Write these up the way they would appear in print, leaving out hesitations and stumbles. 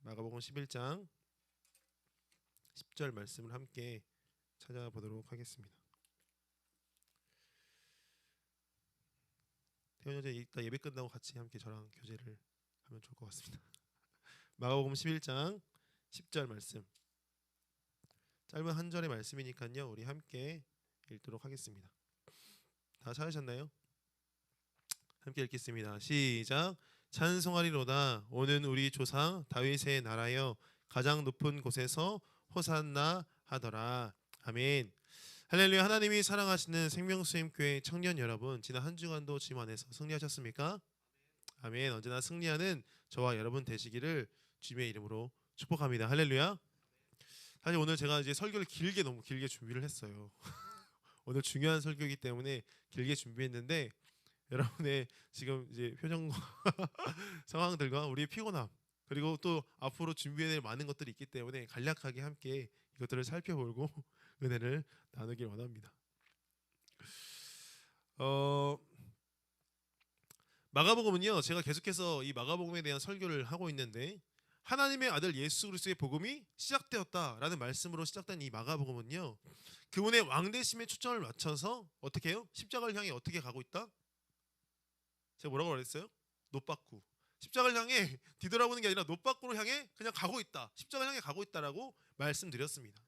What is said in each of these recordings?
마가복음 11장 10절 말씀을 함께 찾아보도록 하겠습니다. 태훈 형제 이따 예배 끝나고 같이 함께 저랑 교제를 하면 좋을 것 같습니다. 마가복음 11장 10절 말씀, 짧은 한 절의 말씀이니까요 우리 함께 읽도록 하겠습니다. 다 찾으셨나요? 함께 읽겠습니다. 시작. 찬송하리로다. 오는 우리 조상 다윗의 나라여 가장 높은 곳에서 호산나 하더라. 아멘. 할렐루야. 하나님이 사랑하시는 생명수임교회 청년 여러분, 지난 한 주간도 주님 안에서 승리하셨습니까? 아멘. 언제나 승리하는 저와 여러분 되시기를 주님의 이름으로 축복합니다. 할렐루야. 사실 오늘 제가 이제 설교를 너무 길게 준비를 했어요. 오늘 중요한 설교이기 때문에 길게 준비했는데 여러분의 지금 이제 표정과 상황들과 우리의 피곤함, 그리고 또 앞으로 준비해야 될 많은 것들이 있기 때문에 간략하게 함께 이것들을 살펴보고 은혜를 나누길 원합니다. 마가복음은요, 제가 계속해서 이 마가복음에 대한 설교를 하고 있는데 하나님의 아들 예수 그리스도의 복음이 시작되었다라는 말씀으로 시작된 이 마가복음은요, 그분의 왕대심에 초점을 맞춰서 어떻게 해요? 십자가를 향해 어떻게 가고 있다? 제가 뭐라고 그랬어요? 노바꾸. 십자가를 향해 뒤돌아보는 게 아니라 노바꾸로 향해 그냥 가고 있다. 십자가를 향해 가고 있다라고 말씀드렸습니다.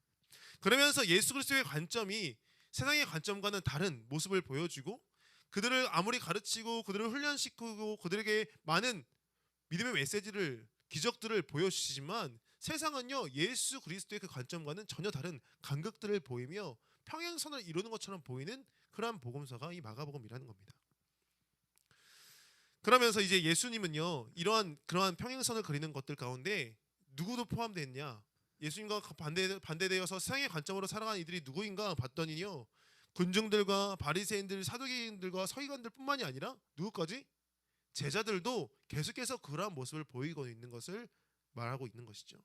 그러면서 예수 그리스도의 관점이 세상의 관점과는 다른 모습을 보여주고, 그들을 아무리 가르치고 그들을 훈련시키고 그들에게 많은 믿음의 메시지를, 기적들을 보여주시지만 세상은요, 예수 그리스도의 그 관점과는 전혀 다른 간극들을 보이며 평행선을 이루는 것처럼 보이는 그러한 복음서가 이 마가복음이라는 겁니다. 그러면서 이제 예수님은요, 그러한 평행선을 그리는 것들 가운데 누구도 포함됐냐? 예수님과 반대되어서 세상의 관점으로 살아가는 이들이 누구인가 봤더니요, 군중들과 바리새인들, 사두개인들과 서기관들뿐만이 아니라 누구까지? 제자들도 계속해서 그러한 모습을 보이고 있는 것을 말하고 있는 것이죠.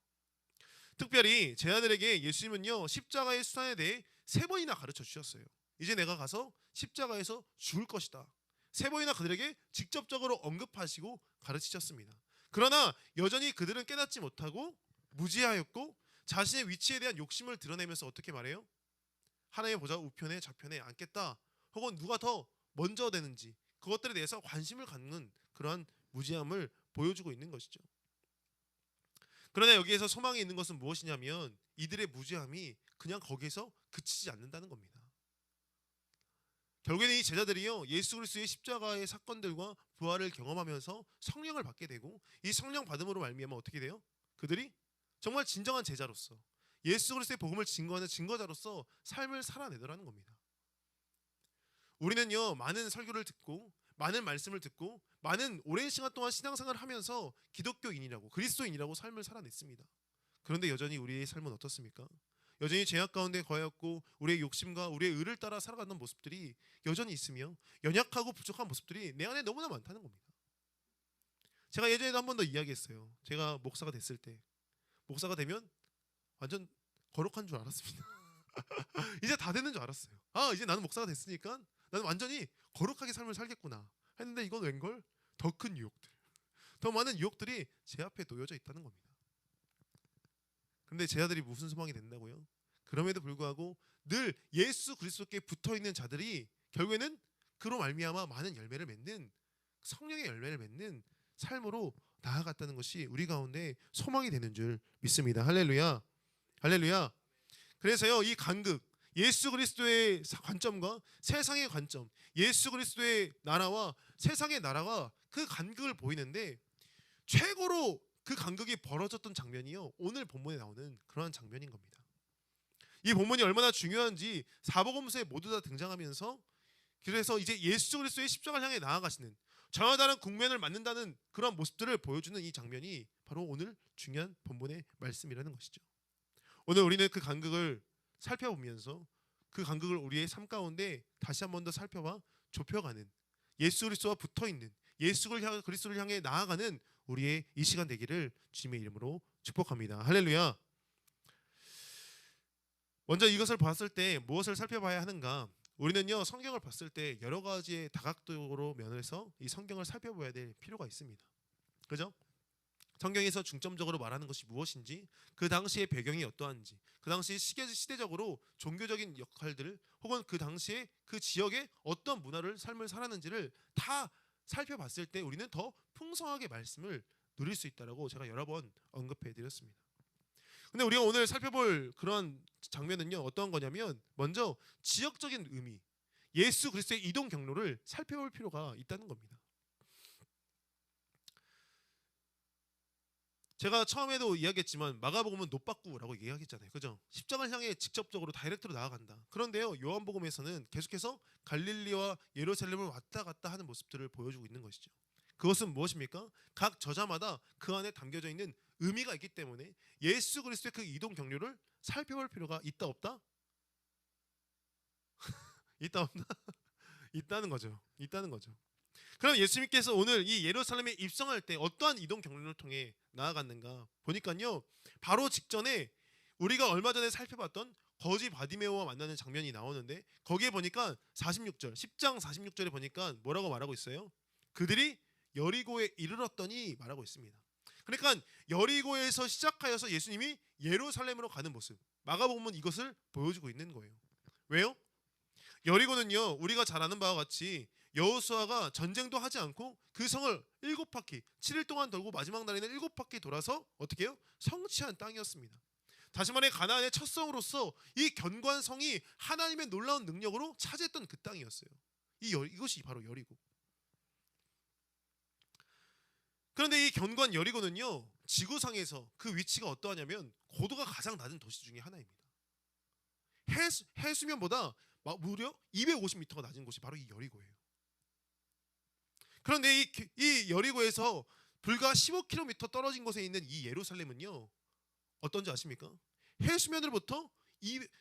특별히 제자들에게 예수님은요, 십자가의 수단에 대해 3번이나 가르쳐 주셨어요. 이제 내가 가서 십자가에서 죽을 것이다. 3번이나 그들에게 직접적으로 언급하시고 가르치셨습니다. 그러나 여전히 그들은 깨닫지 못하고 무지하였고 자신의 위치에 대한 욕심을 드러내면서 어떻게 말해요? 하나님의 보좌 우편에 좌편에 앉겠다, 혹은 누가 더 먼저 되는지 그것들에 대해서 관심을 갖는 그러한 무지함을 보여주고 있는 것이죠. 그러나 여기에서 소망이 있는 것은 무엇이냐면 이들의 무지함이 그냥 거기에서 그치지 않는다는 겁니다. 결국에는 이 제자들이요, 예수 그리스도의 십자가의 사건들과 부활을 경험하면서 성령을 받게 되고, 이 성령 받음으로 말미암아 어떻게 돼요? 그들이 정말 진정한 제자로서 예수 그리스도의 복음을 증거하는 증거자로서 삶을 살아내더라는 겁니다. 우리는요, 많은 설교를 듣고 많은 말씀을 듣고 많은 오랜 시간 동안 신앙생활을 하면서 기독교인이라고, 그리스도인이라고 삶을 살아냈습니다. 그런데 여전히 우리의 삶은 어떻습니까? 여전히 죄악 가운데 거하였고 우리의 욕심과 우리의 의를 따라 살아가는 모습들이 여전히 있으며 연약하고 부족한 모습들이 내 안에 너무나 많다는 겁니다. 제가 예전에도 한 번 더 이야기했어요. 제가 목사가 됐을 때, 목사가 되면 완전 거룩한 줄 알았습니다. 이제 다 되는 줄 알았어요. 이제 나는 목사가 됐으니까 나는 완전히 거룩하게 삶을 살겠구나 했는데, 이건 웬걸? 더 큰 유혹들, 더 많은 유혹들이 제 앞에 놓여져 있다는 겁니다. 근데 제자들이 무슨 소망이 된다고요? 그럼에도 불구하고 늘 예수 그리스도께 붙어있는 자들이 결국에는 그로 말미암아 많은 열매를 맺는, 성령의 열매를 맺는 삶으로 나아갔다는 것이 우리 가운데 소망이 되는 줄 믿습니다. 할렐루야. 할렐루야. 그래서요, 이 간극, 예수 그리스도의 관점과 세상의 관점, 예수 그리스도의 나라와 세상의 나라가 그 간극을 보이는데, 최고로 그 간극이 벌어졌던 장면이요, 오늘 본문에 나오는 그러한 장면인 겁니다. 이 본문이 얼마나 중요한지 사복음서에 모두 다 등장하면서, 그래서 이제 예수 그리스도의 십자가를 향해 나아가시는, 저와 다른 국면을 맞는다는 그런 모습들을 보여주는 이 장면이 바로 오늘 중요한 본문의 말씀이라는 것이죠. 오늘 우리는 그 간극을 살펴보면서 그 간극을 우리의 삶 가운데 다시 한 번 더 살펴봐 좁혀가는, 예수 그리스도와 붙어있는, 예수 그리스도를 향해 나아가는 우리의 이 시간 되기를 주님의 이름으로 축복합니다. 할렐루야. 먼저 이것을 봤을 때 무엇을 살펴봐야 하는가? 우리는요, 성경을 봤을 때 여러 가지의 다각도로 면에서 이 성경을 살펴봐야 될 필요가 있습니다. 그죠? 성경에서 중점적으로 말하는 것이 무엇인지, 그 당시의 배경이 어떠한지, 그 당시 시대적으로 종교적인 역할들 혹은 그 당시에 그 지역에 어떤 문화를 삶을 살았는지를 다 살펴봤을 때 우리는 더 풍성하게 말씀을 누릴 수 있다라고 제가 여러 번 언급해 드렸습니다. 근데 우리가 오늘 살펴볼 그런 장면은요, 어떤 거냐면 먼저 지역적인 의미, 예수 그리스도의 이동 경로를 살펴볼 필요가 있다는 겁니다. 제가 처음에도 이야기했지만 마가복음은 노박구라고 이야기했잖아요. 그죠? 십자가를 향해 직접적으로 다이렉트로 나아간다. 그런데요, 요한복음에서는 계속해서 갈릴리와 예루살렘을 왔다 갔다 하는 모습들을 보여주고 있는 것이죠. 그것은 무엇입니까? 각 저자마다 그 안에 담겨져 있는 의미가 있기 때문에 예수 그리스도의 그 이동 경로를 살펴볼 필요가 있다 없다? 있다 없다? 있다는 거죠. 있다는 거죠. 그럼 예수님께서 오늘 이 예루살렘에 입성할 때 어떠한 이동 경로를 통해 나아갔는가 보니까요, 바로 직전에 우리가 얼마 전에 살펴봤던 거지 바디메오와 만나는 장면이 나오는데, 거기에 보니까 46절 10장 46절에 보니까 뭐라고 말하고 있어요? 그들이 여리고에 이르렀더니 말하고 있습니다. 그러니까 여리고에서 시작하여서 예수님이 예루살렘으로 가는 모습, 마가복음은 이것을 보여주고 있는 거예요. 왜요? 여리고는요, 우리가 잘 아는 바와 같이 여호수아가 전쟁도 하지 않고 그 성을 7바퀴 7일 동안 돌고 마지막 날에는 7바퀴 돌아서 어떻게 해요? 성취한 땅이었습니다. 다시 말해 가나안의 첫 성으로서 이 견고한성이 하나님의 놀라운 능력으로 차지했던 그 땅이었어요. 이것이 바로 여리고. 그런데 이 견고한 여리고는요, 지구상에서 그 위치가 어떠하냐면 고도가 가장 낮은 도시 중에 하나입니다. 해수면보다 무려 250m가 낮은 곳이 바로 이 여리고예요. 그런데 이 여리고에서 불과 15km 떨어진 곳에 있는 이 예루살렘은요, 어떤지 아십니까? 해수면으로부터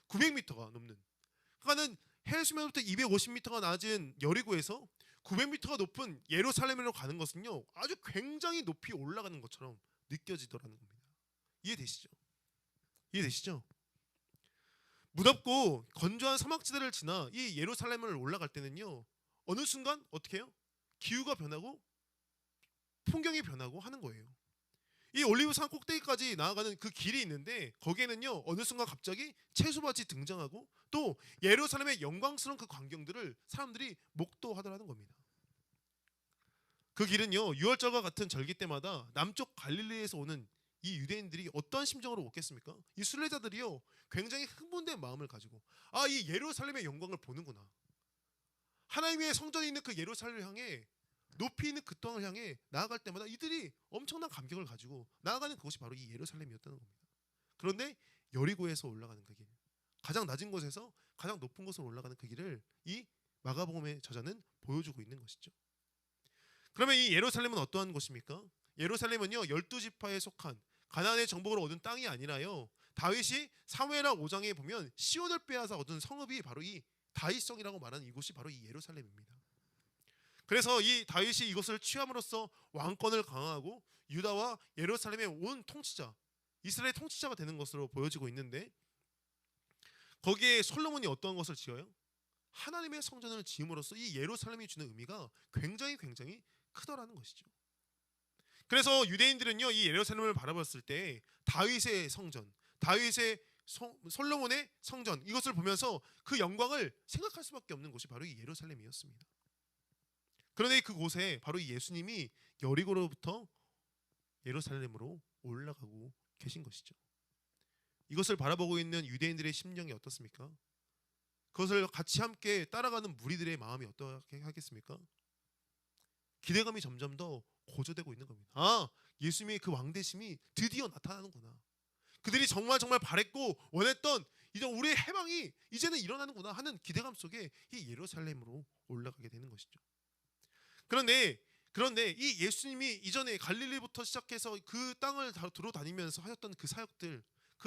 900m가 넘는, 그러니까는 해수면부터 250m가 낮은 여리고에서 900m가 높은 예루살렘으로 가는 것은요, 아주 굉장히 높이 올라가는 것처럼 느껴지더라는 겁니다. 이해되시죠? 이해되시죠? 무덥고 건조한 사막지대를 지나 이 예루살렘을 올라갈 때는요, 어느 순간 어떻게 해요? 기후가 변하고 풍경이 변하고 하는 거예요. 이 올리브산 꼭대기까지 나아가는 그 길이 있는데, 거기에는요 어느 순간 갑자기 채소밭이 등장하고 또 예루살렘의 영광스러운 그 광경들을 사람들이 목도하더라는 겁니다. 그 길은요, 유월절과 같은 절기 때마다 남쪽 갈릴리에서 오는 이 유대인들이 어떠한 심정으로 오겠습니까? 이 순례자들이요, 굉장히 흥분된 마음을 가지고, 아, 이 예루살렘의 영광을 보는구나, 하나님의 성전이 있는 그 예루살렘을 향해, 높이 있는 그 땅을 향해 나아갈 때마다 이들이 엄청난 감격을 가지고 나아가는 그곳이 바로 이 예루살렘이었다는 겁니다. 그런데 여리고에서 올라가는 그 길, 가장 낮은 곳에서 가장 높은 곳으로 올라가는 그 길을 이 마가복음의 저자는 보여주고 있는 것이죠. 그러면 이 예루살렘은 어떠한 곳입니까? 예루살렘은요, 12지파에 속한 가나안의 정복을 얻은 땅이 아니라요, 다윗이 사무엘하 5장에 보면 시온을 빼앗아 얻은 성읍이 바로 이 다윗성이라고 말하는 이곳이 바로 이 예루살렘입니다. 그래서 이 다윗이 이것을 취함으로써 왕권을 강화하고 유다와 예루살렘의 온 통치자, 이스라엘의 통치자가 되는 것으로 보여지고 있는데, 거기에 솔로몬이 어떤 것을 지어요? 하나님의 성전을 지음으로써 이 예루살렘이 주는 의미가 굉장히 크더라는 것이죠. 그래서 유대인들은요, 이 예루살렘을 바라봤을 때 다윗의 성전, 솔로몬의 성전, 이것을 보면서 그 영광을 생각할 수밖에 없는 곳이 바로 이 예루살렘이었습니다. 그런데 그곳에 바로 이 예수님이 여리고로부터 예루살렘으로 올라가고 계신 것이죠. 이것을 바라보고 있는 유대인들의 심령이 어떻습니까? 그것을 같이 함께 따라가는 무리들의 마음이 어떻게 하겠습니까? 기대감이 점점 더 고조되고 있는 겁니다. 아, 예수님의 그 왕대심이 드디어 나타나는구나. 그들이 정말 바랬고 원했던 이제 우리의 해방이 이제는 일어나는구나 하는 기대감 속에 이 예루살렘으로 올라가게 되는 것이죠. 그런데 이 예수님이 이전에 갈릴리부터 시작해서 그 땅을 두루 다니면서 하셨던 그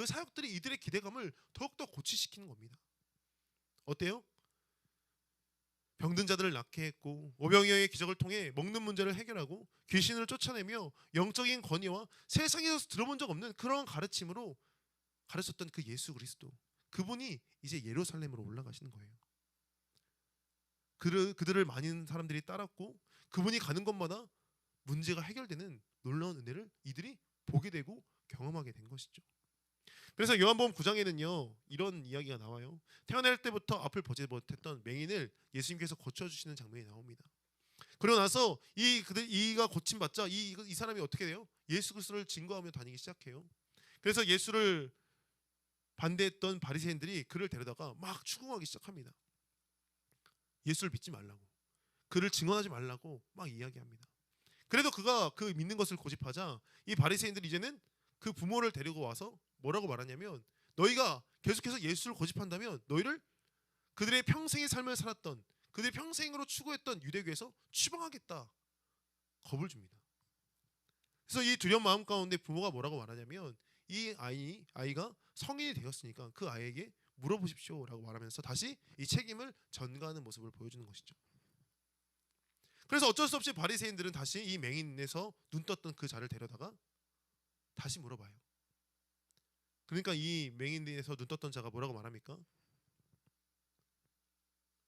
사역들이 이들의 기대감을 더욱더 고취시키는 겁니다. 어때요? 병든 자들을 낫게 했고, 오병이어의 기적을 통해 먹는 문제를 해결하고, 귀신을 쫓아내며 영적인 권위와 세상에서 들어본 적 없는 그런 가르침으로 가르쳤던 그 예수 그리스도, 그분이 이제 예루살렘으로 올라가시는 거예요. 그들을 많은 사람들이 따랐고, 그분이 가는 곳마다 문제가 해결되는 놀라운 은혜를 이들이 보게 되고 경험하게 된 것이죠. 그래서 요한복음 9장에는요 이런 이야기가 나와요. 태어날 때부터 앞을 보지 못했던 맹인을 예수님께서 고쳐주시는 장면이 나옵니다. 그러고 나서 이가 고침받자 이 사람이 어떻게 돼요? 예수 그리스도를 증거하며 다니기 시작해요. 그래서 예수를 반대했던 바리새인들이 그를 데려다가 막 추궁하기 시작합니다. 예수를 믿지 말라고, 그를 증언하지 말라고 막 이야기합니다. 그래도 그가 그 믿는 것을 고집하자 이 바리새인들이 이제는 그 부모를 데리고 와서 뭐라고 말하냐면, 너희가 계속해서 예수를 고집한다면 너희를 그들의 평생의 삶을 살았던, 그들의 평생으로 추구했던 유대교에서 추방하겠다, 겁을 줍니다. 그래서 이 두려운 마음 가운데 부모가 뭐라고 말하냐면, 이 아이가 성인이 되었으니까 그 아이에게 물어보십시오라고 말하면서 다시 이 책임을 전가하는 모습을 보여주는 것이죠. 그래서 어쩔 수 없이 바리새인들은 다시 이 맹인에서 눈 떴던 그 자를 데려다가 다시 물어봐요. 그러니까 이 맹인에서 눈 떴던 자가 뭐라고 말합니까?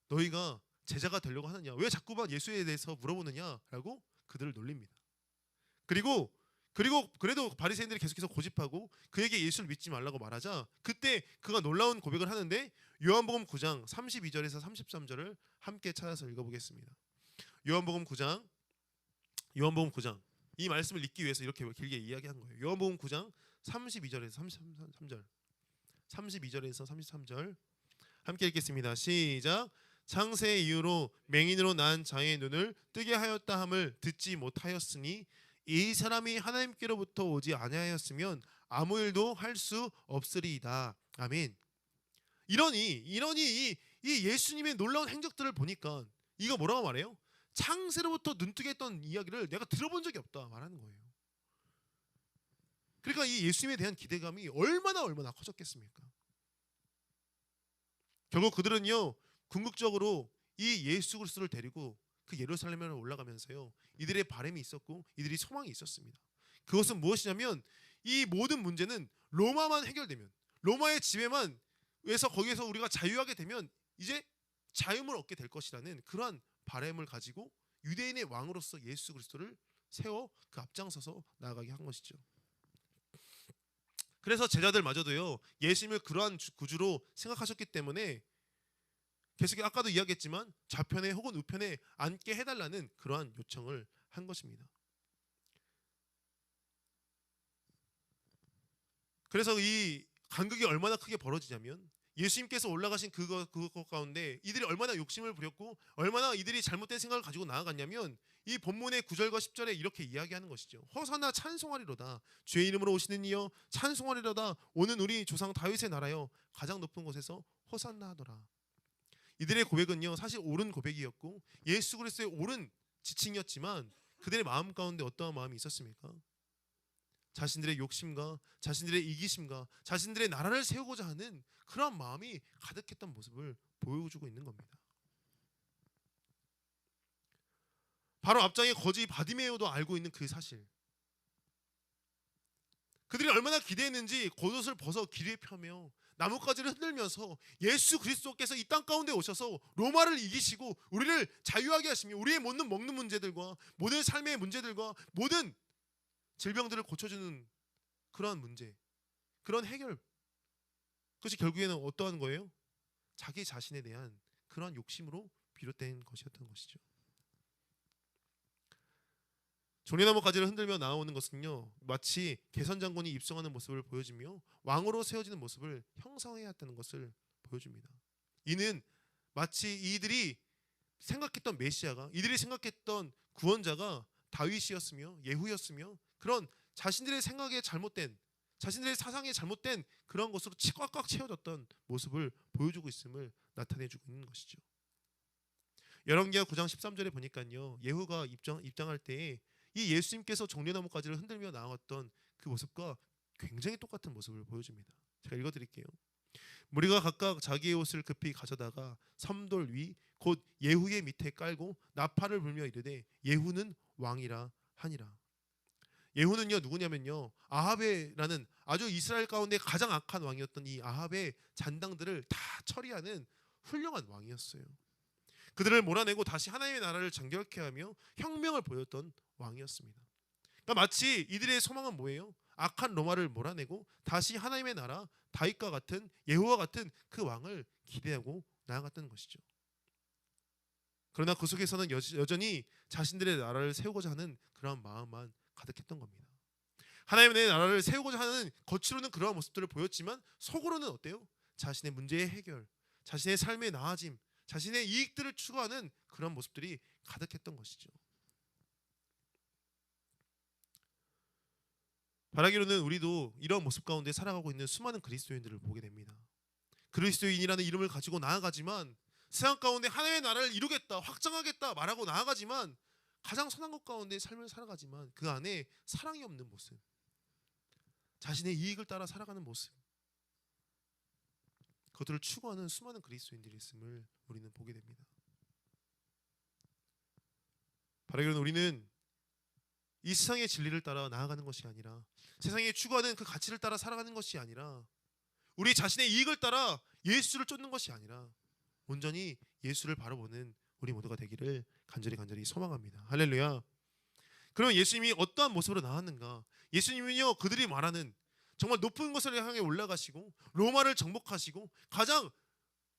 너희가 제자가 되려고 하느냐, 왜 자꾸만 예수에 대해서 물어보느냐라고 그들을 놀립니다. 그리고 그래도 바리새인들이 계속해서 고집하고 그에게 예수를 믿지 말라고 말하자 그때 그가 놀라운 고백을 하는데, 요한복음 9장 32절에서 33절을 함께 찾아서 읽어보겠습니다. 요한복음 9장 이 말씀을 읽기 위해서 이렇게 길게 이야기한 거예요. 요한복음 9장 32절에서 33절 32절에서 33절 함께 읽겠습니다. 시작. 창세 이후로 맹인으로 난 자의 눈을 뜨게 하였다 함을 듣지 못하였으니 이 사람이 하나님께로부터 오지 아니하였으면 아무 일도 할 수 없으리이다. 아멘. 이러니 이 예수님의 놀라운 행적들을 보니까 이거 뭐라고 말해요? 창세로부터 눈뜨게 했던 이야기를 내가 들어본 적이 없다 말하는 거예요. 그러니까 이 예수님에 대한 기대감이 얼마나 커졌겠습니까? 결국 그들은요 궁극적으로 이 예수 그리스도를 데리고 그 예루살렘으로 올라가면서요 이들의 바람이 있었고 이들이 소망이 있었습니다. 그것은 무엇이냐면, 이 모든 문제는 로마만 해결되면, 로마의 지배만 에서 거기에서 우리가 자유하게 되면 이제 자유를 얻게 될 것이라는 그러한 바람을 가지고 유대인의 왕으로서 예수 그리스도를 세워 그 앞장서서 나아가게 한 것이죠. 그래서 제자들마저도요 예수님을 그러한 구주로 생각하셨기 때문에 계속 아까도 이야기했지만 좌편에 혹은 우편에 앉게 해달라는 그러한 요청을 한 것입니다. 그래서 이 간극이 얼마나 크게 벌어지냐면, 예수님께서 올라가신 그것 가운데 이들이 얼마나 욕심을 부렸고 얼마나 이들이 잘못된 생각을 가지고 나아갔냐면, 이 본문의 9절과 10절에 이렇게 이야기하는 것이죠. 호산나 찬송하리로다, 주의 이름으로 오시는 이여 찬송하리로다, 오는 우리 조상 다윗의 나라여 가장 높은 곳에서 호산나 하더라. 이들의 고백은요 사실 옳은 고백이었고 예수 그리스도의 옳은 지칭이었지만 그들의 마음 가운데 어떠한 마음이 있었습니까? 자신들의 욕심과 자신들의 이기심과 자신들의 나라를 세우고자 하는 그런 마음이 가득했던 모습을 보여주고 있는 겁니다. 바로 앞장에 거지 바디메오도 알고 있는 그 사실, 그들이 얼마나 기대했는지 겉옷을 벗어 길에 펴며 나뭇가지를 흔들면서 예수 그리스도께서 이 땅 가운데 오셔서 로마를 이기시고 우리를 자유하게 하시며 우리의 모든 먹는 문제들과 모든 삶의 문제들과 모든 질병들을 고쳐주는 그러한 문제, 그런 해결, 그것이 결국에는 어떠한 거예요? 자기 자신에 대한 그러한 욕심으로 비롯된 것이었던 것이죠. 종려나무 가지를 흔들며 나오는 것은요 마치 개선장군이 입성하는 모습을 보여주며 왕으로 세워지는 모습을 형성해야 했다는 것을 보여줍니다. 이는 마치 이들이 생각했던 메시아가, 이들이 생각했던 구원자가 다윗이었으며 예후였으며 그런 자신들의 생각에 잘못된, 자신들의 사상에 잘못된 그런 것으로 꽉꽉 채워졌던 모습을 보여주고 있음을 나타내주고 있는 것이죠. 열왕기하 9장 13절에 보니까요 예후가 입장할 때에 이 예수님께서 종려나무가지를 흔들며 나왔던 그 모습과 굉장히 똑같은 모습을 보여줍니다. 제가 읽어드릴게요. 무리가 각각 자기의 옷을 급히 가져다가 섬돌 위 곧 예후의 밑에 깔고 나팔을 불며 이르되 예후는 왕이라 하니라. 예후는요 누구냐면요 아합이라는 아주 이스라엘 가운데 가장 악한 왕이었던 이 아합의 잔당들을 다 처리하는 훌륭한 왕이었어요. 그들을 몰아내고 다시 하나님의 나라를 정결케 하며 혁명을 보였던 왕이었습니다. 그러니까 마치 이들의 소망은 뭐예요? 악한 로마를 몰아내고 다시 하나님의 나라 다윗과 같은 예후와 같은 그 왕을 기대하고 나아갔던 것이죠. 그러나 그 속에서는 여전히 자신들의 나라를 세우고자 하는 그런 마음만 가득했던 겁니다. 하나님의 나라를 세우고자 하는 겉으로는 그러한 모습들을 보였지만 속으로는 어때요? 자신의 문제의 해결, 자신의 삶의 나아짐, 자신의 이익들을 추구하는 그런 모습들이 가득했던 것이죠. 바라기로는 우리도 이런 모습 가운데 살아가고 있는 수많은 그리스도인들을 보게 됩니다. 그리스도인이라는 이름을 가지고 나아가지만 세상 가운데 하나님의 나라를 이루겠다, 확장하겠다 말하고 나아가지만 가장 선한 것 가운데 삶을 살아가지만 그 안에 사랑이 없는 모습, 자신의 이익을 따라 살아가는 모습, 그것들을 추구하는 수많은 그리스도인들이 있음을 우리는 보게 됩니다. 바라기로는 우리는 이 세상의 진리를 따라 나아가는 것이 아니라 세상에 추구하는 그 가치를 따라 살아가는 것이 아니라 우리 자신의 이익을 따라 예수를 쫓는 것이 아니라 온전히 예수를 바라보는 우리 모두가 되기를 간절히 소망합니다. 할렐루야. 그럼 예수님이 어떠한 모습으로 나왔는가? 예수님은요, 그들이 말하는 정말 높은 것을 향해 올라가시고 로마를 정복하시고 가장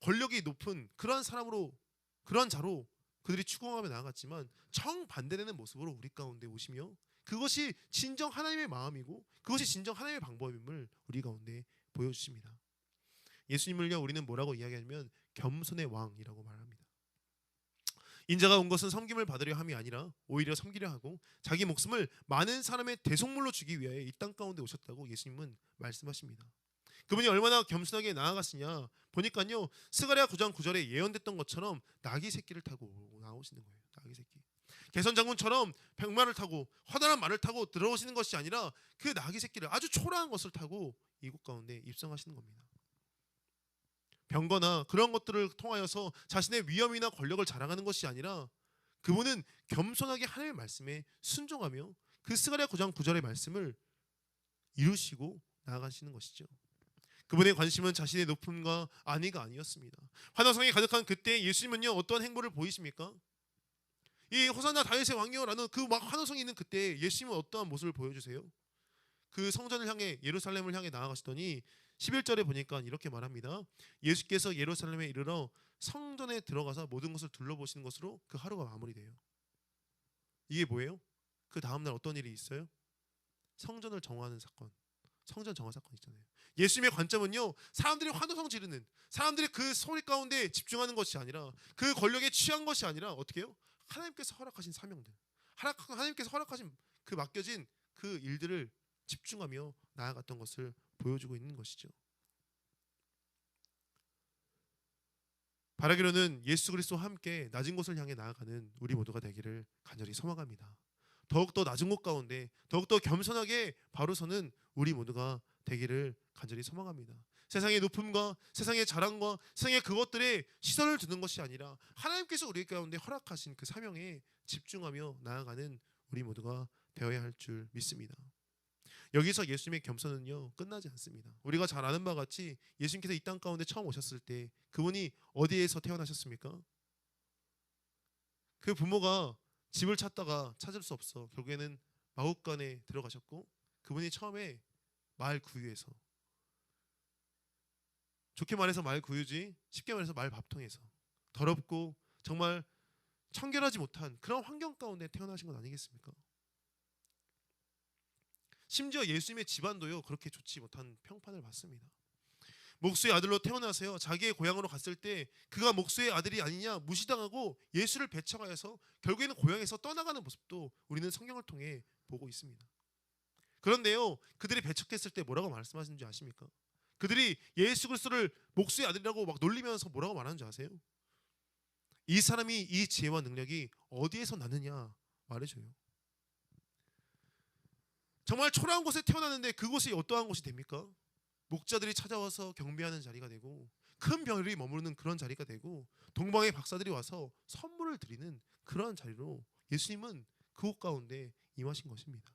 권력이 높은 그러한 사람으로, 그러한 자로 그들이 추구하며 나아갔지만 정반대되는 모습으로 우리 가운데 오시며 그것이 진정 하나님의 마음이고 그것이 진정 하나님의 방법임을 우리 가운데 보여주십니다. 예수님을요, 우리는 뭐라고 이야기하냐면 겸손의 왕이라고 말합니다. 인자가 온 것은 섬김을 받으려 함이 아니라 오히려 섬기려 하고 자기 목숨을 많은 사람의 대속물로 주기 위하여 이 땅 가운데 오셨다고 예수님은 말씀하십니다. 그분이 얼마나 겸손하게 나아갔으냐 보니까요, 스가랴 9장 9절에 예언됐던 것처럼 나귀 새끼를 타고 나오시는 거예요. 나귀 새끼. 개선 장군처럼 백마를 타고 허다한 말을 타고 들어오시는 것이 아니라 그 나귀 새끼를 아주 초라한 것을 타고 이곳 가운데 입성하시는 겁니다. 병거나 그런 것들을 통하여서 자신의 위엄이나 권력을 자랑하는 것이 아니라 그분은 겸손하게 하나님의 말씀에 순종하며 그 스가랴 9장 9절의 말씀을 이루시고 나아가시는 것이죠. 그분의 관심은 자신의 높음과 안위가 아니었습니다. 환호성이 가득한 그때 예수님은요, 어떠한 행보를 보이십니까? 이 호산나 다윗의 왕이여라는 그 막 환호성이 있는 그때 예수님은 어떠한 모습을 보여주세요? 그 성전을 향해 예루살렘을 향해 나아가시더니 11절에 보니까 이렇게 말합니다. 예수께서 예루살렘에 이르러 성전에 들어가서 모든 것을 둘러보시는 것으로 그 하루가 마무리돼요. 이게 뭐예요? 그 다음날 어떤 일이 있어요? 성전을 정화하는 사건, 성전 정화 사건 있잖아요. 예수님의 관점은요, 사람들이 환호성 지르는, 사람들이 그 소리 가운데 집중하는 것이 아니라 그 권력에 취한 것이 아니라 어떻게 해요? 하나님께서 허락하신 사명들, 하나님께서 허락하신 그 맡겨진 그 일들을 집중하며 나아갔던 것을 보여주고 있는 것이죠. 바라기로는 예수 그리스도와 함께 낮은 곳을 향해 나아가는 우리 모두가 되기를 간절히 소망합니다. 더욱더 낮은 곳 가운데 더욱더 겸손하게 바로 서는 우리 모두가 되기를 간절히 소망합니다. 세상의 높음과 세상의 자랑과 세상의 그것들에 시선을 두는 것이 아니라 하나님께서 우리 가운데 허락하신 그 사명에 집중하며 나아가는 우리 모두가 되어야 할 줄 믿습니다. 여기서 예수님의 겸손은요, 끝나지 않습니다. 우리가 잘 아는 바와 같이 예수님께서 이 땅 가운데 처음 오셨을 때 그분이 어디에서 태어나셨습니까? 그 부모가 집을 찾다가 찾을 수 없어 결국에는 마구간에 들어가셨고, 그분이 처음에 마을 구유에서, 좋게 말해서 마을 구유지 쉽게 말해서 마을 밥통에서 더럽고 정말 청결하지 못한 그런 환경 가운데 태어나신 건 아니겠습니까? 심지어 예수님의 집안도요, 그렇게 좋지 못한 평판을 받습니다. 목수의 아들로 태어나서요, 자기의 고향으로 갔을 때 그가 목수의 아들이 아니냐 무시당하고 예수를 배척하여서 결국에는 고향에서 떠나가는 모습도 우리는 성경을 통해 보고 있습니다. 그런데요, 그들이 배척했을 때 뭐라고 말씀하시는지 아십니까? 그들이 예수 그리스도를 목수의 아들이라고 막 놀리면서 뭐라고 말하는지 아세요? 이 사람이 이 지혜와 능력이 어디에서 나느냐 말해줘요. 정말 초라한 곳에 태어났는데 그곳이 어떠한 곳이 됩니까? 목자들이 찾아와서 경배하는 자리가 되고 큰 별이 머무르는 그런 자리가 되고 동방의 박사들이 와서 선물을 드리는 그런 자리로 예수님은 그곳 가운데 임하신 것입니다.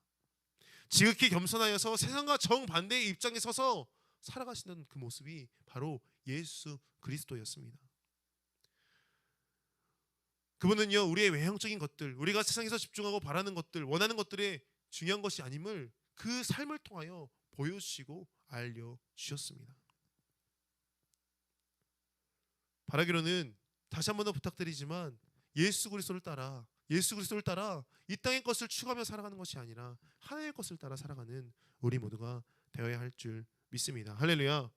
지극히 겸손하여서 세상과 정반대의 입장에 서서 살아가시는 그 모습이 바로 예수 그리스도였습니다. 그분은요, 우리의 외형적인 것들, 우리가 세상에서 집중하고 바라는 것들, 원하는 것들에 중요한 것이 아님을 그 삶을 통하여 보여주시고 알려주셨습니다. 바라기로는 다시 한 번 더 부탁드리지만 예수 그리스도를 따라 이 땅의 것을 추구하며 살아가는 것이 아니라 하나님의 것을 따라 살아가는 우리 모두가 되어야 할 줄 믿습니다. 할렐루야.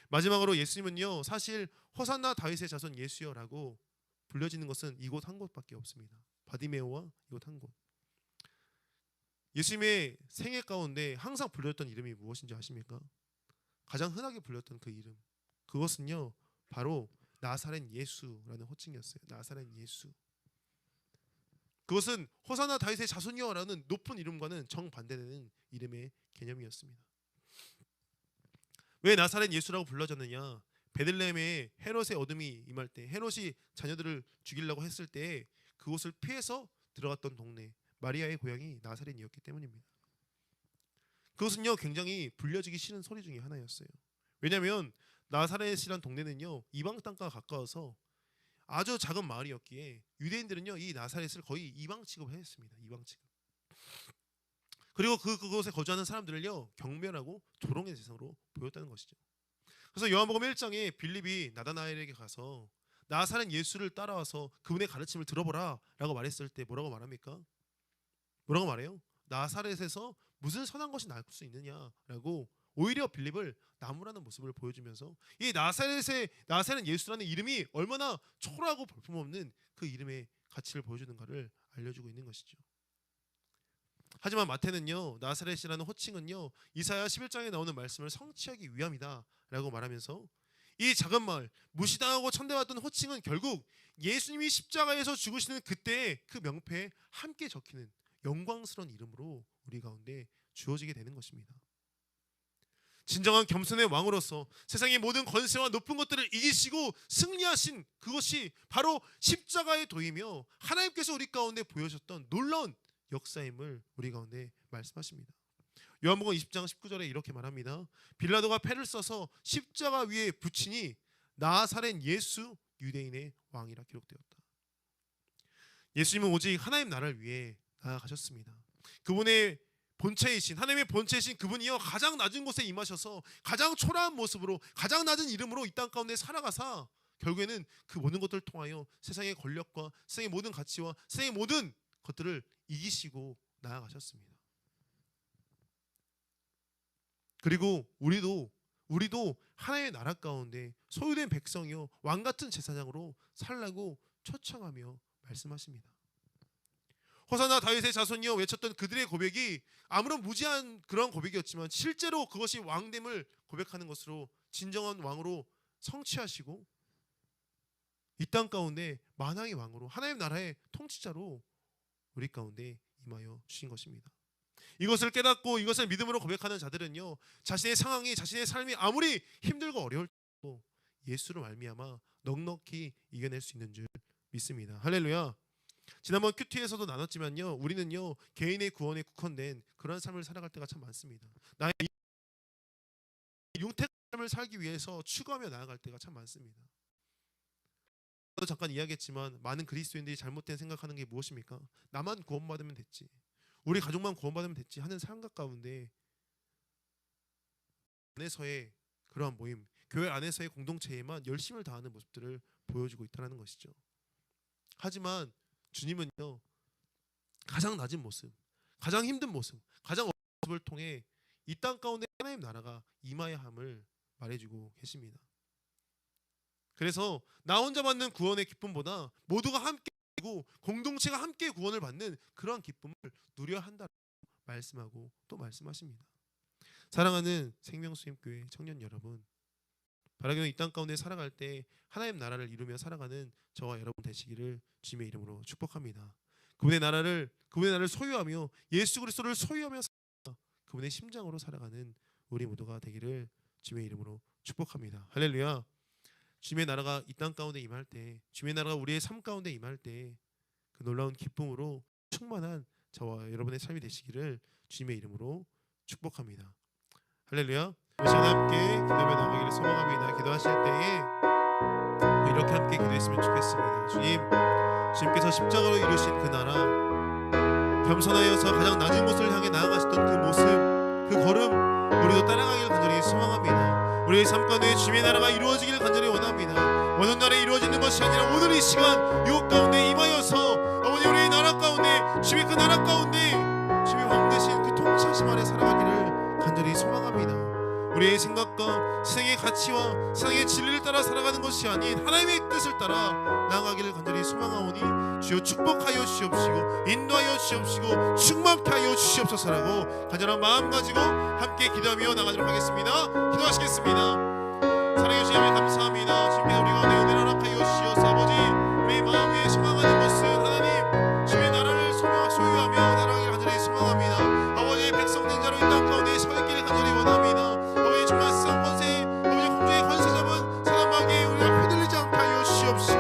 마지막으로 예수님은요, 사실 호산나 다윗의 자손 예수여라고 불려지는 것은 이곳 한 곳밖에 없습니다. 바디메오와 이곳 한 곳. 예수님의 생애 가운데 항상 불렸던 이름이 무엇인지 아십니까? 가장 흔하게 불렸던 그 이름, 그것은요 바로 나사렛 예수라는 호칭이었어요. 나사렛 예수. 그것은 호산나 다윗의 자손이여라는 높은 이름과는 정반대되는 이름의 개념이었습니다. 왜 나사렛 예수라고 불러졌느냐? 베들레헴에 헤롯의 어둠이 임할 때, 헤롯이 자녀들을 죽이려고 했을 때 그곳을 피해서 들어갔던 동네, 마리아의 고향이 나사렛이었기 때문입니다. 그것은요 굉장히 불려지기 싫은 소리 중에 하나였어요. 왜냐하면 나사렛이란 동네는요 이방 땅과 가까워서 아주 작은 마을이었기에 유대인들은요 이 나사렛을 거의 이방 취급을 했습니다. 이방 취급. 그리고 그곳에 거주하는 사람들을요 경멸하고 조롱의 대상으로 보였다는 것이죠. 그래서 요한복음 1장에 빌립이 나다나엘에게 가서 나사렛 예수를 따라와서 그분의 가르침을 들어보라 라고 말했을 때 뭐라고 말합니까? 뭐라고 말해요? 나사렛에서 무슨 선한 것이 날 수 있느냐라고 오히려 빌립을 나무라는 모습을 보여주면서 이 나사렛 예수라는 이름이 얼마나 초라하고 볼품없는 그 이름의 가치를 보여주는가를 알려주고 있는 것이죠. 하지만 마태는요 나사렛이라는 호칭은요 이사야 11장에 나오는 말씀을 성취하기 위함이다 라고 말하면서 이 작은 마을, 무시당하고 천대받던 호칭은 결국 예수님이 십자가에서 죽으시는 그때의 그 명패에 함께 적히는 영광스러운 이름으로 우리 가운데 주어지게 되는 것입니다. 진정한 겸손의 왕으로서 세상의 모든 권세와 높은 것들을 이기시고 승리하신 그것이 바로 십자가의 도이며 하나님께서 우리 가운데 보여주셨던 놀라운 역사임을 우리 가운데 말씀하십니다. 요한복음 20장 19절에 이렇게 말합니다. 빌라도가 패를 써서 십자가 위에 붙이니 나사렛 예수 유대인의 왕이라 기록되었다. 예수님은 오직 하나님 나라를 위해 나아가셨습니다. 그분의 본체이신 하나님의 본체이신 그분이요 가장 낮은 곳에 임하셔서 가장 초라한 모습으로 가장 낮은 이름으로 이 땅 가운데 살아가사 결국에는 그 모든 것들을 통하여 세상의 권력과 세상의 모든 가치와 세상의 모든 것들을 이기시고 나아가셨습니다. 그리고 우리도 하나님의 나라 가운데 소유된 백성이요 왕같은 제사장으로 살라고 초청하며 말씀하십니다. 호산나 다윗의 자손이여 외쳤던 그들의 고백이 아무런 무지한 그런 고백이었지만 실제로 그것이 왕됨을 고백하는 것으로 진정한 왕으로 성취하시고 이 땅 가운데 만왕의 왕으로 하나님 나라의 통치자로 우리 가운데 임하여 주신 것입니다. 이것을 깨닫고 이것을 믿음으로 고백하는 자들은요 자신의 상황이 자신의 삶이 아무리 힘들고 어려울 때도 예수로 말미암아 넉넉히 이겨낼 수 있는 줄 믿습니다. 할렐루야. 지난번 큐티에서도 나눴지만요 우리는요 개인의 구원에 국한된 그런 삶을 살아갈 때가 참 많습니다. 나의 융택 삶을 살기 위해서 추구하며 나아갈 때가 참 많습니다. 저도 잠깐 이야기했지만 많은 그리스도인들이 잘못된 생각하는 게 무엇입니까? 나만 구원받으면 됐지, 우리 가족만 구원받으면 됐지 하는 생각 가운데 안에서의 그러한 모임, 교회 안에서의 공동체에만 열심을 다하는 모습들을 보여주고 있다는 것이죠. 하지만 주님은요 가장 낮은 모습, 가장 힘든 모습, 가장 어려운 모습을 통해 이 땅 가운데 하나님 나라가 임하야 함을 말해주고 계십니다. 그래서 나 혼자 받는 구원의 기쁨보다 모두가 함께 그리고 공동체가 함께 구원을 받는 그러한 기쁨을 누려야 한다고 말씀하고 또 말씀하십니다. 사랑하는 생명수임교회 청년 여러분, 바라기는 이 땅 가운데 살아갈 때 하나님 나라를 이루며 살아가는 저와 여러분 되시기를 주님의 이름으로 축복합니다. 그분의 나라를 소유하며 예수 그리스도를 소유하며 그분의 심장으로 살아가는 우리 모두가 되기를 주님의 이름으로 축복합니다. 할렐루야. 주님의 나라가 이 땅 가운데 임할 때, 주님의 나라가 우리의 삶 가운데 임할 때 그 놀라운 기쁨으로 충만한 저와 여러분의 삶이 되시기를 주님의 이름으로 축복합니다. 할렐루야. 이 시간 함께 기도하며 나가기를 소망합니다. 기도하실 때에 이렇게 함께 기도했으면 좋겠습니다. 주님께서 십자가로 이루신 그 나라, 겸손하여서 가장 낮은 곳을 향해 나라가 이루어지길 간절히 원합니다. 어느 날에 이루어지는 것이 아니라 오늘 이 시간 이곳 가운데 임하여서 아버지 우리의 나라 가운데 주의 그 나라 가운데 주의 왕 대신 그 통치하심 아래 살아가기를 간절히 소망합니다. 우리의 생각과 세상의 가치와 세상의 진리를 따라 살아가는 것이 아닌 하나님의 뜻을 따라 나아가기를 간절히 소망하오니 주여 축복하여 주시옵시고 인도하여 주시옵시고 충만케 하여 주시옵소서라고 간절한 마음 가지고 함께 기도하며 나가도록 하겠습니다. 기도하시겠습니다. 사랑해 주시니 감사합니다. 주님께서 우리 가운데 은혜를 허락하여 주시어서 아버지 우리 마음 위에 소망하는 것은 하나님 주의 나라를 소유하며 나라를 간절히 소망합니다. 아버지의 백성된 자로 이 땅 가운데 서 있기를 간절히 원합니다. 아버지 정말 세상 권세 아버지 공중의 권세 잡은 사람 마귀에 우리가 흔들리지 않게 하여 주시옵시고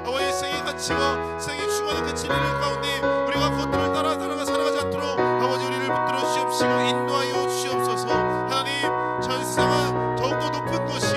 아버지 세상의 가치와 세상의 추구하는 그 진리를 가운데 우리가 그것들을 따라 살아가지 않도록 아버지 우리를 붙들어 주시옵시고 인도하여 주시옵소서. 하나님 전 세상은 더욱더 높은 것이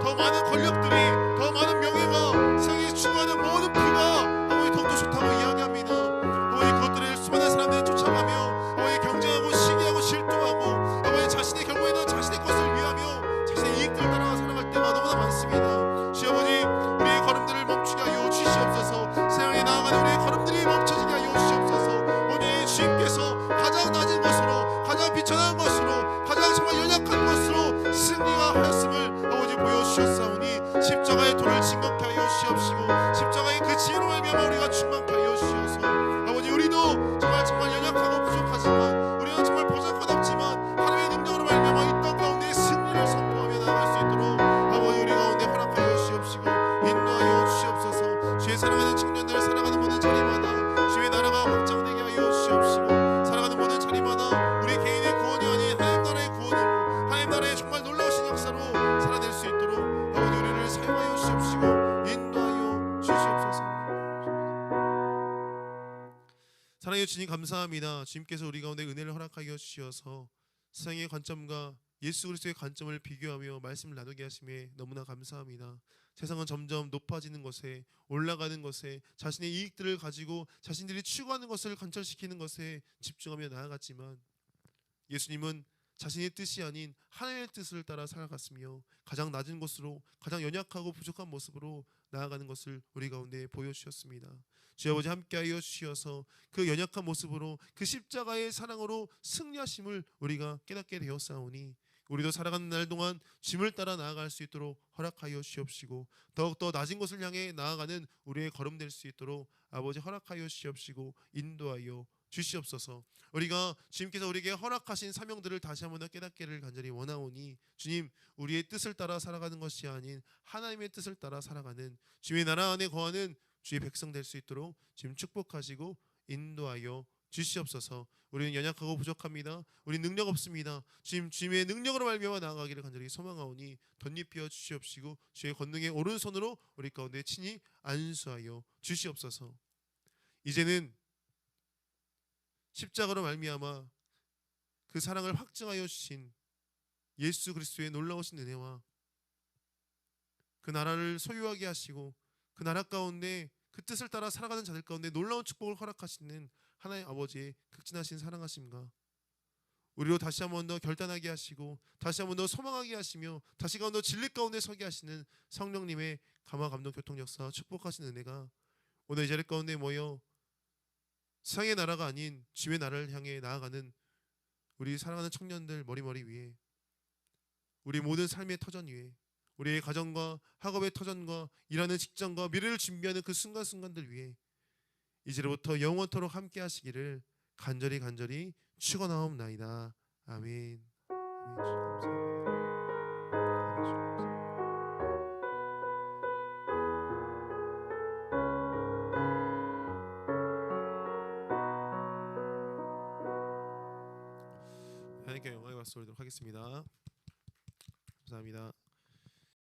더 많은 권력들이 더 많은 명예가 세상에 추구하는 모든 피가 아버지 더욱더 좋다고 이야기합니다. 아버지 그것들을 수많은 사람들이 쫓아가며 아버지 경쟁하고 시기하고 질투하고 아버지 자신의 결국에는 자신의 것을 위하며 자신의 이익들을 따라 살아갈 때가 너무나 많습니다. 주여 아버지 우리의 걸음들을 멈추게 하여 주시옵소서. 세상에 나아가는 우리의 걸음들이 멈춰지게 하여 주시옵소서. 오늘 주님께서 가장 낮은 것으로 가장 비천한 것으로 가장 정말 연약한 것으로 승리가 하였음을 아버지 보여주셨사오니 십자가의 도를 증거케 하여 주시옵시고 십자가의 그 지혜로 말미암아 우리가 충만케 하여 주시옵소서. 아버지 우리도 정말 연약하고 부족하지만 우리는 정말 보잘것 없지만 하나님의 능력으로 말미암아 이 땅 가운데 승리를 선포하며 나아갈 수 있도록 아버지 우리 가운데 허락하여 주시옵시고 인도하여 주시옵소서. 주의 사랑하는 청년들 살아가는 모든 자리마다 주의 나라가 확장되게 하여 주시옵시고 살아가는 모든 자리마다 우리 개인의 구원이 아닌 하나님 나라의 구원으로 하나님 나라의 정말 놀라우신 역사로 살아낼 수 있도록 아버지 우리를 사용하여 주시옵시고 인도하여 주시옵소서. 사랑해 주님 감사합니다. 주님께서 우리 가운데 은혜를 허락하여 주시어서 세상의 관점과 예수 그리스도의 관점을 비교하며 말씀을 나누게 하심에 너무나 감사합니다. 세상은 점점 높아지는 것에 올라가는 것에 자신의 이익들을 가지고 자신들이 추구하는 것을 관철시키는 것에 집중하며 나아갔지만 예수님은 자신의 뜻이 아닌 하나님의 뜻을 따라 살아갔으며 가장 낮은 곳으로 가장 연약하고 부족한 모습으로 나아가는 것을 우리 가운데 보여주셨습니다. 주여 아버지 함께하여 주시어서 그 연약한 모습으로 그 십자가의 사랑으로 승리하심을 우리가 깨닫게 되었사오니 우리도 살아가는 날 동안 짐을 따라 나아갈 수 있도록 허락하여 주시옵시고 더욱더 낮은 곳을 향해 나아가는 우리의 걸음 될 수 있도록 아버지 허락하여 주시옵시고 인도하여 주시옵소서. 우리가 주님께서 우리에게 허락하신 사명들을 다시 한번 더 깨닫기를 간절히 원하오니 주님 우리의 뜻을 따라 살아가는 것이 아닌 하나님의 뜻을 따라 살아가는 주의 나라 안에 거하는 주의 백성 될 수 있도록 지금 축복하시고 인도하여 주시옵소서. 우리는 연약하고 부족합니다. 우리 능력 없습니다. 주님의 능력으로 말미암아 나아가기를 간절히 소망하오니 덧입혀 주시옵시고 주의 권능의 오른손으로 우리 가운데 친히 안수하여 주시옵소서. 이제는 십자가로 말미암아 그 사랑을 확증하여 주신 예수 그리스도의 놀라우신 은혜와 그 나라를 소유하게 하시고 그 나라 가운데 그 뜻을 따라 살아가는 자들 가운데 놀라운 축복을 허락하시는 하나님 아버지의 극진하신 사랑하심과 우리로 다시 한번 더 결단하게 하시고 다시 한번 더 소망하게 하시며 다시 한번 더 진리 가운데 서게 하시는 성령님의 감화 감동 교통 역사 축복하시는 은혜가 오늘 이 자리 가운데 모여 세상의 나라가 아닌 주의 나라를 향해 나아가는 우리 사랑하는 청년들 머리머리 위에 우리 모든 삶의 터전 위에 우리의 가정과 학업의 터전과 일하는 직장과 미래를 준비하는 그 순간순간들 위에 이제로부터 영원토록 함께 하시기를 간절히 축원하옵나이다. 아멘. 하나님께 영광의 박수 올리도록 하겠습니다. 감사합니다.